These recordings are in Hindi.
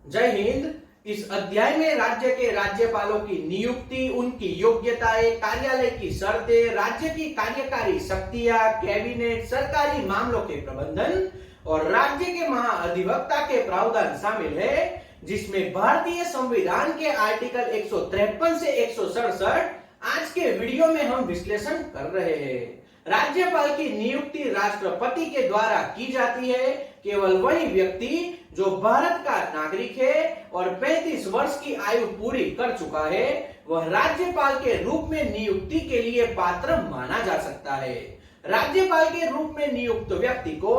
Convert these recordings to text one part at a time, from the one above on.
जय हिंद। इस अध्याय में राज्य के राज्यपालों की नियुक्ति, उनकी योग्यताएं, कार्यालय की शर्तें, राज्य की कार्यकारी शक्तियां, कैबिनेट, सरकारी मामलों के प्रबंधन और राज्य के महाअधिवक्ता के प्रावधान शामिल है, जिसमें भारतीय संविधान के आर्टिकल 153 से 167 आज के वीडियो में हम विश्लेषण कर रहे हैं। राज्यपाल की नियुक्ति राष्ट्रपति के द्वारा की जाती है। केवल वही व्यक्ति जो भारत का नागरिक है और 35 वर्ष की आयु पूरी कर चुका है, वह राज्यपाल के रूप में नियुक्ति के लिए पात्र माना जा सकता है। राज्यपाल के रूप में नियुक्त व्यक्ति को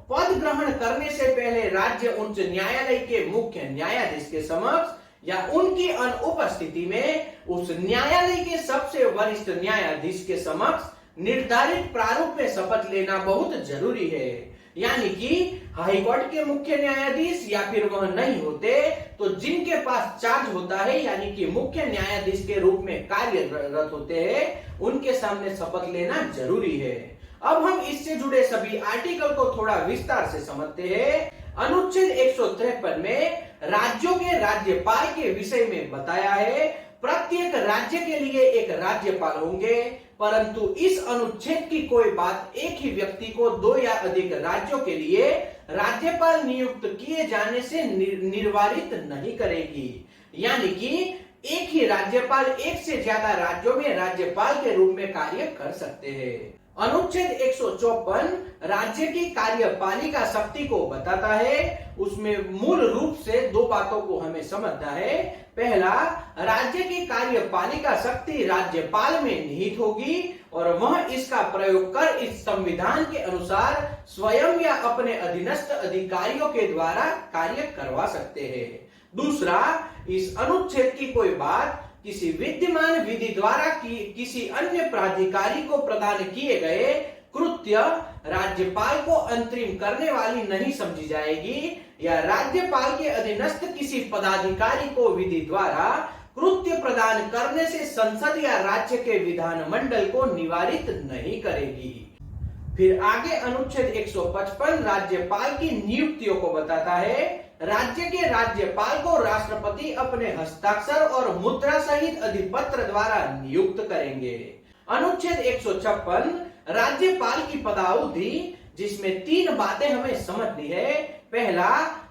पद ग्रहण करने से पहले राज्य उच्च न्यायालय के मुख्य न्यायाधीश के समक्ष या उनकी अनुपस्थिति में उस न्यायालय के सबसे वरिष्ठ न्यायाधीश के समक्ष निर्धारित प्रारूप में शपथ लेना बहुत जरूरी है। यानी कि हाईकोर्ट के मुख्य न्यायाधीश या फिर वह नहीं होते तो जिनके पास चार्ज होता है, यानी कि मुख्य न्यायाधीश के रूप में कार्यरत होते हैं, उनके सामने शपथ लेना जरूरी है। अब हम इससे जुड़े सभी आर्टिकल को थोड़ा विस्तार से समझते हैं। अनुच्छेद 153 में राज्यों के राज्यपाल के विषय में बताया है। प्रत्येक राज्य के लिए एक राज्यपाल होंगे, परंतु इस अनुच्छेद की कोई बात एक ही व्यक्ति को 2 या अधिक राज्यों के लिए राज्यपाल नियुक्त किए जाने से निर्वारित नहीं करेगी। यानी कि एक ही राज्यपाल एक से ज्यादा राज्यों में राज्यपाल के रूप में कार्य कर सकते हैं। अनुच्छेद 154 राज्य की कार्यपालिका शक्ति को बताता है। उसमें मूल रूप से 2 बातों को हमें समझना है। पहला, राज्य की कार्यपालिका शक्ति राज्यपाल में निहित होगी और वह इसका प्रयोग कर इस संविधान के अनुसार स्वयं या अपने अधीनस्थ अधिकारियों के द्वारा कार्य करवा सकते हैं। दूसरा, इस अनुच्छेद की कोई बात किसी विद्यमान विधि द्वारा किसी अन्य प्राधिकारी को प्रदान किए गए कृत्य राज्यपाल को अंतरिम करने वाली नहीं समझी जाएगी या राज्यपाल के अधीनस्थ किसी पदाधिकारी को विधि द्वारा कृत्य प्रदान करने से संसद या राज्य के विधानमंडल को निवारित नहीं करेगी। फिर आगे अनुच्छेद 155 राज्यपाल की नियुक्तियों को बताता है। राज्य के राज्यपाल को राष्ट्रपति अपने हस्ताक्षर और मुद्रा सहित अधिपत्र द्वारा नियुक्त करेंगे। अनुच्छेद 156 राज्यपाल की पदावधि, जिसमें 3 बातें हमें समझनी है। पहला,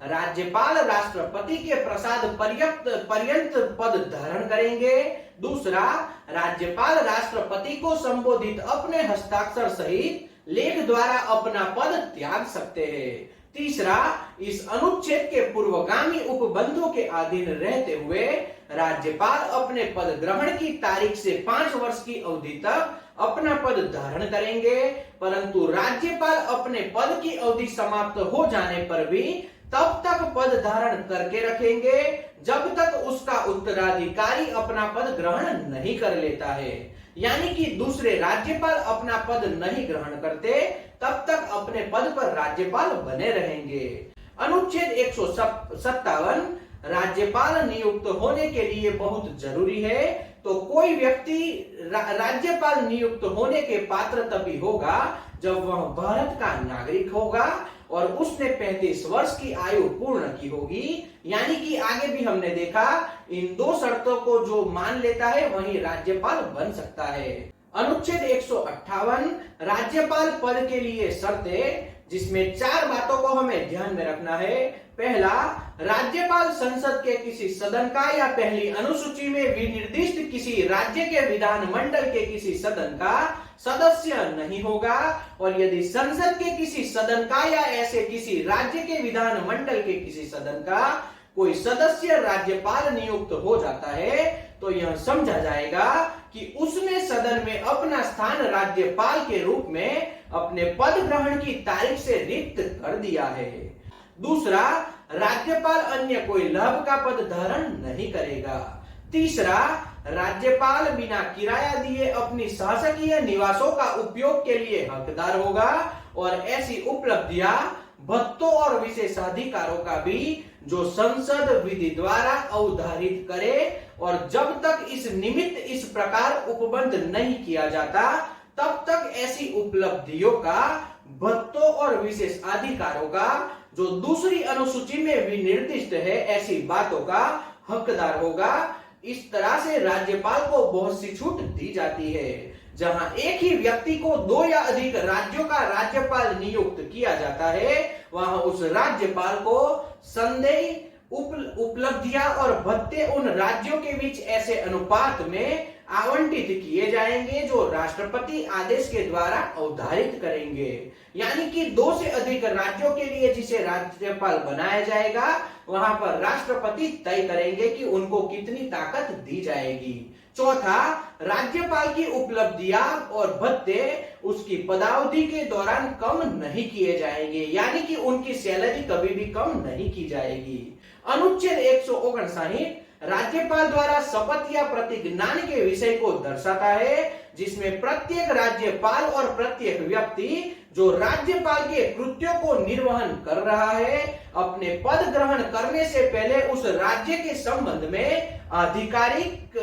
राज्यपाल राष्ट्रपति के प्रसाद पर्यंत पद धारण करेंगे। दूसरा, राज्यपाल राष्ट्रपति को संबोधित अपने हस्ताक्षर सहित लेख द्वारा अपना पद त्याग सकते हैं। तीसरा, इस अनुच्छेद के पूर्वगामी उपबंधों के अधीन रहते हुए राज्यपाल अपने पद ग्रहण की तारीख से 5 वर्ष की अवधि तक अपना पद धारण करेंगे, परंतु राज्यपाल अपने पद की अवधि समाप्त हो जाने पर भी तब तक पद धारण करके रखेंगे जब तक उसका उत्तराधिकारी अपना पद ग्रहण नहीं कर लेता है। यानी कि दूसरे राज्यपाल अपना पद नहीं ग्रहण करते तब तक अपने पद पर राज्यपाल बने रहेंगे। अनुच्छेद 157 राज्यपाल नियुक्त होने के लिए बहुत जरूरी है। तो कोई व्यक्ति राज्यपाल नियुक्त होने के पात्र तभी होगा जब वह भारत का नागरिक होगा और उसने 35 वर्ष की आयु पूर्ण की होगी। यानी कि आगे भी हमने देखा, इन 2 शर्तों को जो मान लेता है वही राज्यपाल बन सकता है। अनुच्छेद 158 राज्यपाल पद के लिए शर्तें, जिसमें 4 बातों को हमें ध्यान में रखना है। पहला, राज्यपाल संसद के किसी सदन का या पहली अनुसूची में विनिर्दिष्ट किसी राज्य के विधानमंडल के किसी सदन का सदस्य नहीं होगा और यदि संसद के किसी सदन का या ऐसे किसी राज्य के विधानमंडल के किसी सदन का कोई सदस्य राज्यपाल नियुक्त हो जाता है तो यह समझा जाएगा कि उसने सदन में अपना स्थान राज्यपाल के रूप में अपने पद ग्रहण की तारीख से रिक्त कर दिया है। दूसरा, राज्यपाल अन्य कोई लाभ का पद धारण नहीं करेगा। तीसरा, राज्यपाल बिना किराया दिए अपनी शासकीय निवासों का उपयोग के लिए हकदार होगा और ऐसी उपलब्धियां, भत्तों और विशेषाधिकारों का भी जो संसद विधि द्वारा अवधारित करे और जब तक इस निमित्त इस प्रकार उपबंध नहीं किया जाता तब तक ऐसी उपलब्धियों का भत्तों और विशेष अधिकारों का जो दूसरी अनुसूची में विनिर्दिष्ट है ऐसी बातों का हकदार होगा। इस तरह से राज्यपाल को बहुत सी छूट दी जाती है। जहां एक ही व्यक्ति को 2 या अधिक राज्यों का राज्यपाल नियुक्त किया जाता है, वहां उस राज्यपाल को संदेह उपलब्धियां और भत्ते उन राज्यों के बीच ऐसे अनुपात में आवंटित किए जाएंगे जो राष्ट्रपति आदेश के द्वारा अवधारित करेंगे। यानी कि 2 से अधिक राज्यों के लिए जिसे राज्यपाल बनाया जाएगा, वहां पर राष्ट्रपति तय करेंगे कि उनको कितनी ताकत दी जाएगी। चौथा, राज्यपाल की उपलब्धियां और भत्ते उसकी पदावधि के दौरान कम नहीं किए जाएंगे, यानी कि उनकी सैलरी कभी भी कम नहीं की जाएगी। अनुच्छेद 159 राज्यपाल द्वारा शपथ या प्रतिज्ञान के विषय को दर्शाता है, जिसमें प्रत्येक राज्यपाल और प्रत्येक व्यक्ति जो राज्यपाल के कृत्यों को निर्वहन कर रहा है, अपने पद ग्रहण करने से पहले उस राज्य के संबंध में आधिकारिक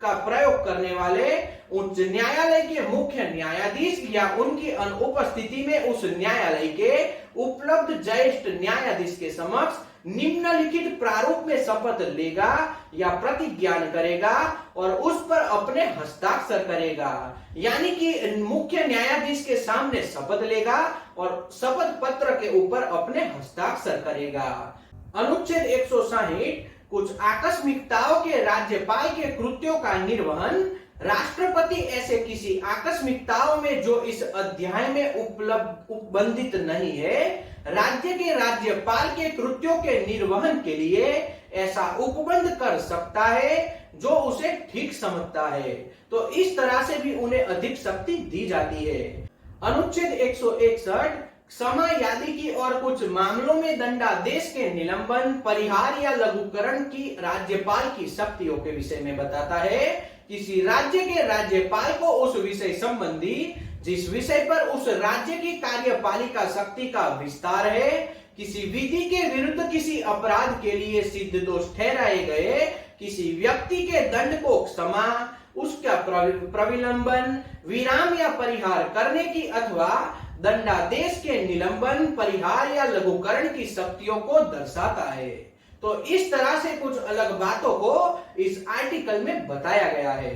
का प्रयोग करने वाले उच्च न्यायालय के मुख्य न्यायाधीश या उनकी अनुपस्थिति में उस न्यायालय के उपलब्ध ज्येष्ठ न्यायाधीश के समक्ष निम्नलिखित प्रारूप में शपथ लेगा या प्रतिज्ञान करेगा और उस पर अपने हस्ताक्षर करेगा। यानी कि मुख्य न्यायाधीश के सामने शपथ लेगा और शपथ पत्र के ऊपर अपने हस्ताक्षर करेगा। अनुच्छेद 160 कुछ आकस्मिकताओं के राज्यपाल के कृत्यों का निर्वहन। राष्ट्रपति ऐसे किसी आकस्मिकताओं में जो इस अध्याय में उपबंधित नहीं है, राज्य के राज्यपाल के कृत्यों के निर्वहन के लिए ऐसा उपबंध कर सकता है जो उसे ठीक समझता है। तो इस तरह से भी उन्हें अधिक शक्ति दी जाती है। अनुच्छेद 161 समयादि की और कुछ मामलों में दंडादेश के निलंबन, परिहार या लघुकरण की राज्यपाल की शक्तियों के विषय में बताता है। किसी राज्य के राज्यपाल को उस विषय संबंधी जिस विषय पर उस राज्य की कार्यपालिका शक्ति का विस्तार है, किसी विधि के विरुद्ध किसी अपराध के लिए सिद्ध दोष ठहराए गए किसी व्यक्ति के दंड को क्षमा, उसका प्रविलंबन, विराम या परिहार करने की अथवा दंडादेश के निलंबन, परिहार या लघुकरण की शक्तियों को दर्शाता है। तो इस तरह से कुछ अलग बातों को इस आर्टिकल में बताया गया है।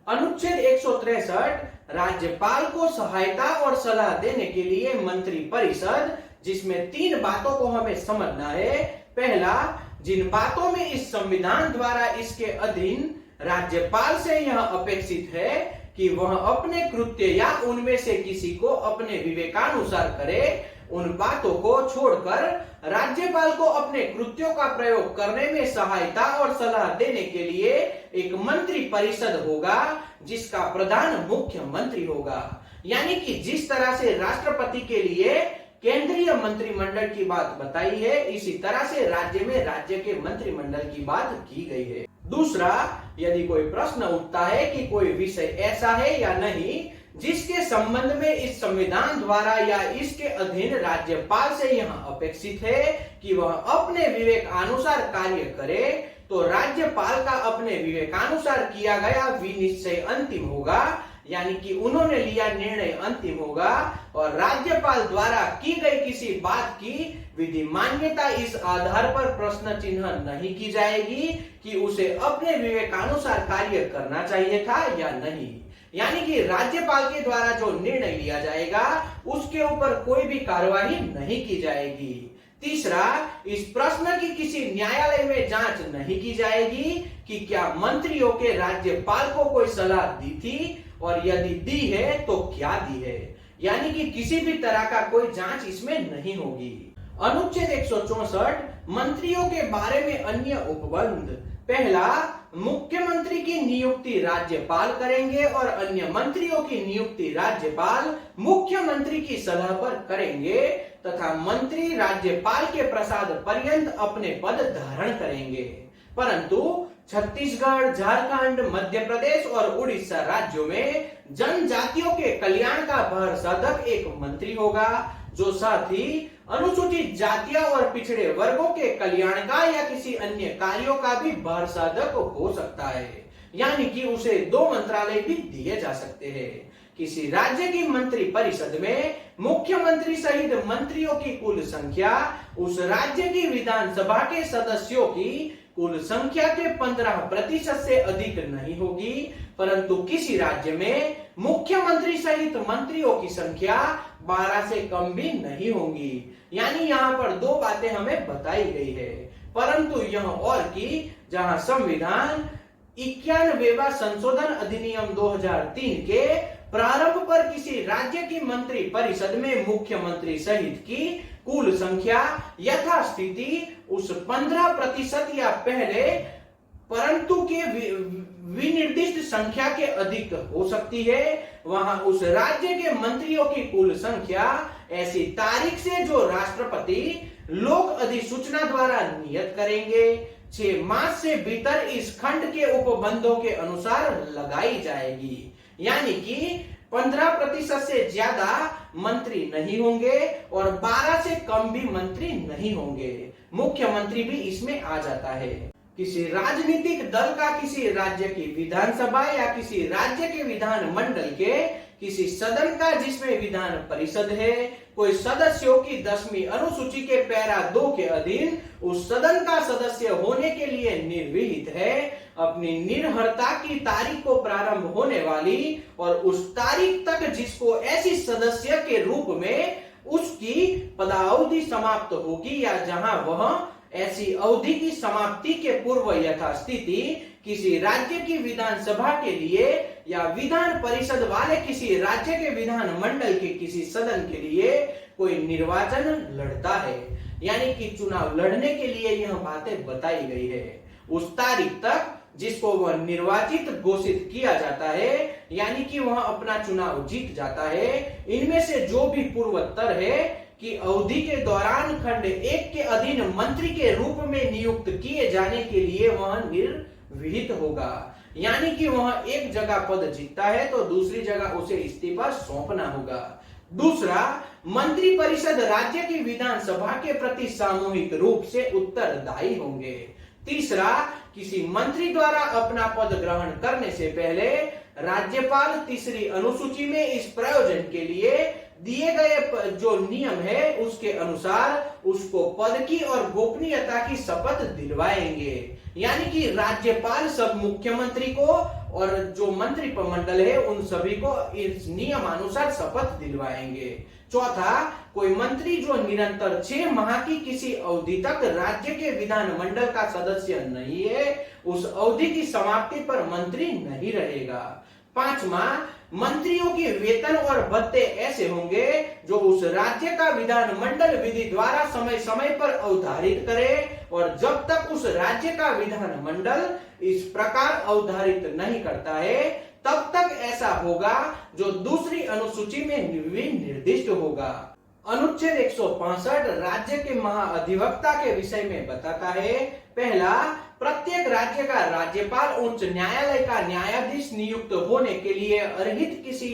अनुच्छेद 163 राज्यपाल को सहायता और सलाह देने के लिए मंत्री परिषद, जिसमें 3 बातों को हमें समझना है। पहला, जिन बातों में इस संविधान द्वारा इसके अधीन राज्यपाल से यह अपेक्षित है कि वह अपने कृत्य या उनमें से किसी को अपने विवेकानुसार करे, उन बातों को छोड़कर राज्यपाल को अपने कृत्यों का प्रयोग करने में सहायता और सलाह देने के लिए एक मंत्री परिषद होगा, जिसका प्रधान मुख्यमंत्री होगा। यानी कि जिस तरह से राष्ट्रपति के लिए केंद्रीय मंत्रिमंडल की बात बताई है, इसी तरह से राज्य में राज्य के मंत्रिमंडल की बात की गई है। दूसरा, यदि कोई प्रश्न उठता है कि कोई विषय ऐसा है या नहीं जिसके संबंध में इस संविधान द्वारा या इसके अधीन राज्यपाल से यह अपेक्षित है कि वह अपने विवेकानुसार कार्य करे, तो राज्यपाल का अपने विवेकानुसार किया गया विनिश्चय अंतिम होगा। यानी कि उन्होंने लिया निर्णय अंतिम होगा और राज्यपाल द्वारा की गई किसी बात की विधि मान्यता इस आधार पर प्रश्न चिन्ह नहीं की जाएगी कि उसे अपने विवेकानुसार कार्य करना चाहिए था या नहीं। यानी कि राज्यपाल के द्वारा जो निर्णय लिया जाएगा उसके ऊपर कोई भी कार्यवाही नहीं की जाएगी। तीसरा, इस प्रश्न की किसी न्यायालय में जांच नहीं की जाएगी कि क्या मंत्रियों के राज्यपाल को कोई सलाह दी थी और यदि दी है तो क्या दी है। यानी कि किसी भी तरह का कोई जांच इसमें नहीं होगी। अनुच्छेद 164 मंत्रियों के बारे में अन्य उपबंध। पहला, मुख्यमंत्री की नियुक्ति राज्यपाल करेंगे और अन्य मंत्रियों की नियुक्ति राज्यपाल मुख्यमंत्री की सलाह पर करेंगे तथा मंत्री राज्यपाल के प्रसाद पर्यंत अपने पद धारण करेंगे। परंतु छत्तीसगढ़, झारखंड, मध्य प्रदेश और उड़ीसा राज्यों में जनजातियों के कल्याण का भार साधक एक मंत्री होगा, जो साथ ही अनुसूचित जातियां और पिछड़े वर्गों के कल्याण का या किसी अन्य कार्यों का भी भार साधक हो सकता है। यानी कि उसे 2 मंत्रालय भी दिए जा सकते हैं। किसी राज्य की मंत्री परिषद में मुख्यमंत्री सहित मंत्रियों की कुल संख्या उस राज्य की विधानसभा के सदस्यों की कुल संख्या के 15% से अधिक नहीं होगी, परंतु किसी राज्य में मुख्यमंत्री सहित मंत्रियों की संख्या 12 से कम भी नहीं होगी। यानी यहाँ पर दो बातें हमें बताई गई है। परंतु यह और की जहां संविधान 91वां संशोधन अधिनियम 2003 के प्रारंभ पर किसी राज्य की मंत्री परिषद में मुख्यमंत्री सहित की कुल संख्या यथास्थिति उस 15% या पहले परंतु के विनिर्दिष्ट संख्या के अधिक हो सकती है, वहां उस राज्य के मंत्रियों की कुल संख्या ऐसी तारीख से जो राष्ट्रपति लोक अधिसूचना द्वारा नियत करेंगे 6 मास से भीतर इस खंड के उपबंधों के अनुसार लगाई जाएगी। यानी कि 15% से ज्यादा मंत्री नहीं होंगे और 12 से कम भी मंत्री नहीं होंगे। मुख्यमंत्री भी इसमें आ जाता है। किसी राजनीतिक दल का किसी राज्य की विधानसभा या किसी राज्य के विधान मंडल के किसी सदन का जिसमें विधान परिषद है, कोई सदस्यों की 10वीं अनुसूची के पैरा 2 के अधीन उस सदन का सदस्य होने के लिए निर्विहित है, अपनी निर्भरता की तारीख को प्रारंभ होने वाली और उस तारीख तक जिसको ऐसी सदस्य के रूप में उसकी पदावधि समाप्त होगी या जहां वह ऐसी अवधि की समाप्ति के पूर्व यथास्थिति किसी राज्य की विधानसभा के लिए या विधान परिषद वाले किसी राज्य के विधान मंडल के किसी सदन के लिए कोई निर्वाचन लड़ता है, यानी कि चुनाव लड़ने के लिए यह बातें बताई गई है। उस तारीख तक जिसको वह निर्वाचित घोषित किया जाता है, यानी कि वह अपना चुनाव जीत जाता है। इनमें से जो भी पूर्वोत्तर है कि अवधि के दौरान खंड 1 के अधीन मंत्री के रूप में नियुक्त किए जाने के लिए वह निर्विहित होगा, यानी कि वह एक जगह पद जीतता है तो दूसरी जगह उसे इस्तीफा सौंपना होगा। दूसरा, मंत्री परिषद राज्य की विधानसभा के प्रति सामूहिक रूप से उत्तरदायी होंगे। तीसरा, किसी मंत्री द्वारा अपना पद ग्रहण करने से पहले राज्यपाल 3री अनुसूची में इस प्रयोजन के लिए दिए गए जो नियम है उसके अनुसार उसको पद की और गोपनीयता की शपथ दिलवाएंगे, यानी कि राज्यपाल सब मुख्यमंत्री को और जो मंत्रिमंडल है उन सभी को इस नियमानुसार शपथ दिलवाएंगे। चौथा, कोई मंत्री जो निरंतर 6 माह की किसी अवधि तक राज्य के विधानमंडल का सदस्य नहीं है, उस अवधि की समाप्ति पर मंत्री नहीं रहेगा। पांचवा, मंत्रियों के वेतन और भत्ते ऐसे होंगे जो उस राज्य का विधानमंडल विधि द्वारा समय समय पर अवधारित करे और जब तक उस राज्य का विधानमंडल इस प्रकार अवधारित नहीं करता है तब तक ऐसा होगा जो दूसरी अनुसूची में निर्दिष्ट होगा। अनुच्छेद 165 राज्य के महाअधिवक्ता के विषय में बताता है। पहला, प्रत्येक राज्य का राज्यपाल उच्च न्यायालय का न्यायाधीश नियुक्त होने के लिए अर्हित किसी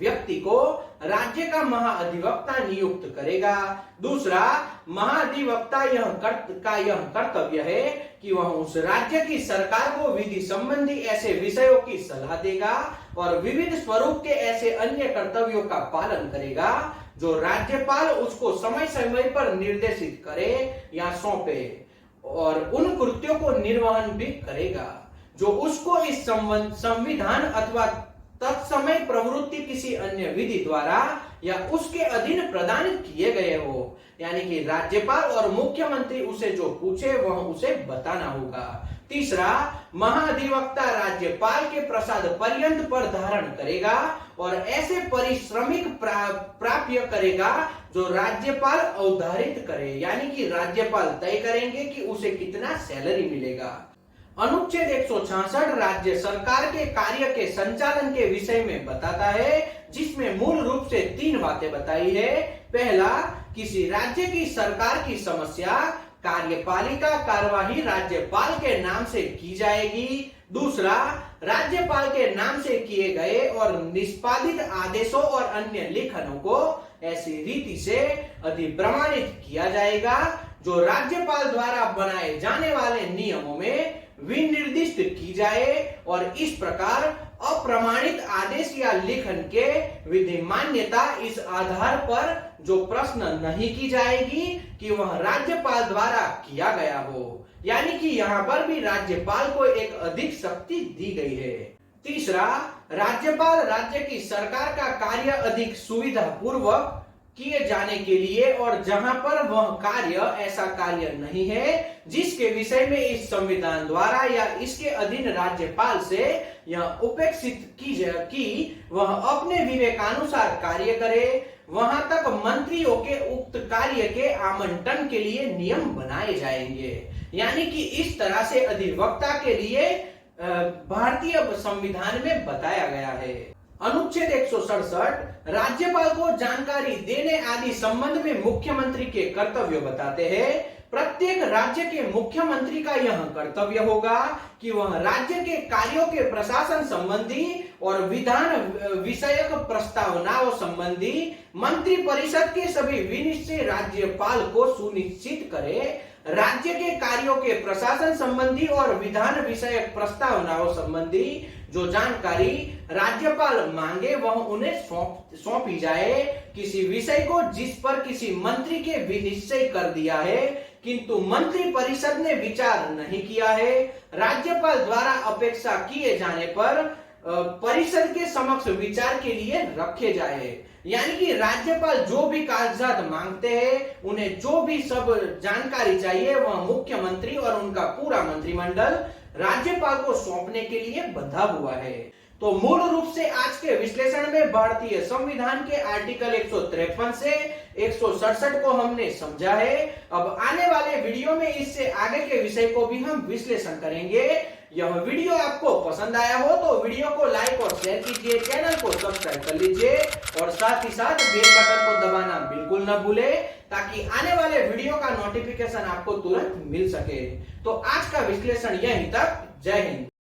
व्यक्ति को राज्य का महाअधिवक्ता नियुक्त करेगा। दूसरा, महाअधिवक्ता यह कर्तव्य है कि वह उस राज्य की सरकार को विधि संबंधी ऐसे विषयों की सलाह देगा और विविध स्वरूप के ऐसे अन्य कर्तव्यों का पालन करेगा जो राज्यपाल उसको समय समय पर निर्देशित करे या सौंपे और उन कृत्यों को निर्वहन भी करेगा जो उसको इस संविधान अथवा तत्समय प्रवृत्ति किसी अन्य विधि द्वारा या उसके अधीन प्रदान किए गए हो, यानी कि राज्यपाल और मुख्यमंत्री उसे जो पूछे वह उसे बताना होगा। तीसरा, महाअधिवक्ता राज्यपाल के प्रसाद पर्यंत पर धारण करेगा और ऐसे परिश्रमिक प्राप्य करेगा जो राज्यपाल अवधारित करे, यानी कि राज्यपाल तय करेंगे कि उसे कितना सैलरी मिलेगा। अनुच्छेद 166 राज्य सरकार के कार्य के संचालन के विषय में बताता है, जिसमें मूल रूप से 3 बातें बताई है। पहला, किसी राज्य की सरकार की समस्या कार्यपालिका कार्यवाही राज्यपाल के नाम से की जाएगी। दूसरा, राज्यपाल के नाम से किए गए और निष्पादित आदेशों और अन्य लेखनों को ऐसी रीति से अधिप्रमाणित किया जाएगा जो राज्यपाल द्वारा बनाए जाने वाले नियमों में विनिर्दिष्ट की जाए और इस प्रकार अप्रमाणित आदेश या लेखन के विधिमान्यता इस आधार पर जो प्रश्न नहीं की जाएगी कि वह राज्यपाल द्वारा किया गया हो। यानी कि यहाँ पर भी राज्यपाल को एक अधिक शक्ति दी गई है। तीसरा, राज्यपाल राज्य की सरकार का कार्य अधिक सुविधा पूर्वक किए जाने के लिए और जहां पर वह कार्य ऐसा कार्य नहीं है जिसके विषय में इस संविधान द्वारा या इसके अधीन राज्यपाल से यह उपेक्षित की वह अपने विवेकानुसार कार्य करे, वहां तक मंत्रियों के उक्त कार्य के आवंटन के लिए नियम बनाए जाएंगे। यानी कि इस तरह से अधिवक्ता के लिए भारतीय संविधान में बताया गया है। अनुच्छेद 167 राज्यपाल को जानकारी देने आदि संबंध में मुख्यमंत्री के कर्तव्य बताते हैं। प्रत्येक राज्य के मुख्यमंत्री का यह कर्तव्य होगा कि वह राज्य के कार्यों के प्रशासन संबंधी और विधान विषयक प्रस्तावनाओं संबंधी मंत्री परिषद के सभी विनिश्चय राज्यपाल को सुनिश्चित करे। राज्य के कार्यों के प्रशासन संबंधी और विधान विषयक प्रस्तावनाओं संबंधी जो जानकारी राज्यपाल मांगे वह उन्हें सौंपी जाए। किसी विषय को जिस पर किसी मंत्री के विनिश्चय कर दिया है किंतु मंत्री परिषद ने विचार नहीं किया है, राज्यपाल द्वारा अपेक्षा किए जाने पर परिषद के समक्ष विचार के लिए रखे जाए। यानी कि राज्यपाल जो भी कागजात मांगते हैं उन्हें जो भी सब जानकारी चाहिए वह मुख्यमंत्री और उनका पूरा मंत्रिमंडल राज्यपाल को सौंपने के लिए बंधा हुआ है। तो मूल रूप से आज के विश्लेषण में भारतीय संविधान के आर्टिकल 153 से 167 को हमने समझा है। अब आने वाले वीडियो में इससे आगे के विषय को भी हम विश्लेषण करेंगे। यह वीडियो आपको पसंद आया हो तो वीडियो को लाइक और शेयर कीजिए, चैनल को सब्सक्राइब कर लीजिए और साथ ही साथ बेल बटन को दबाना बिल्कुल न भूले ताकि आने वाले वीडियो का नोटिफिकेशन आपको तुरंत मिल सके। तो आज का विश्लेषण यहीं तक। जय हिंद।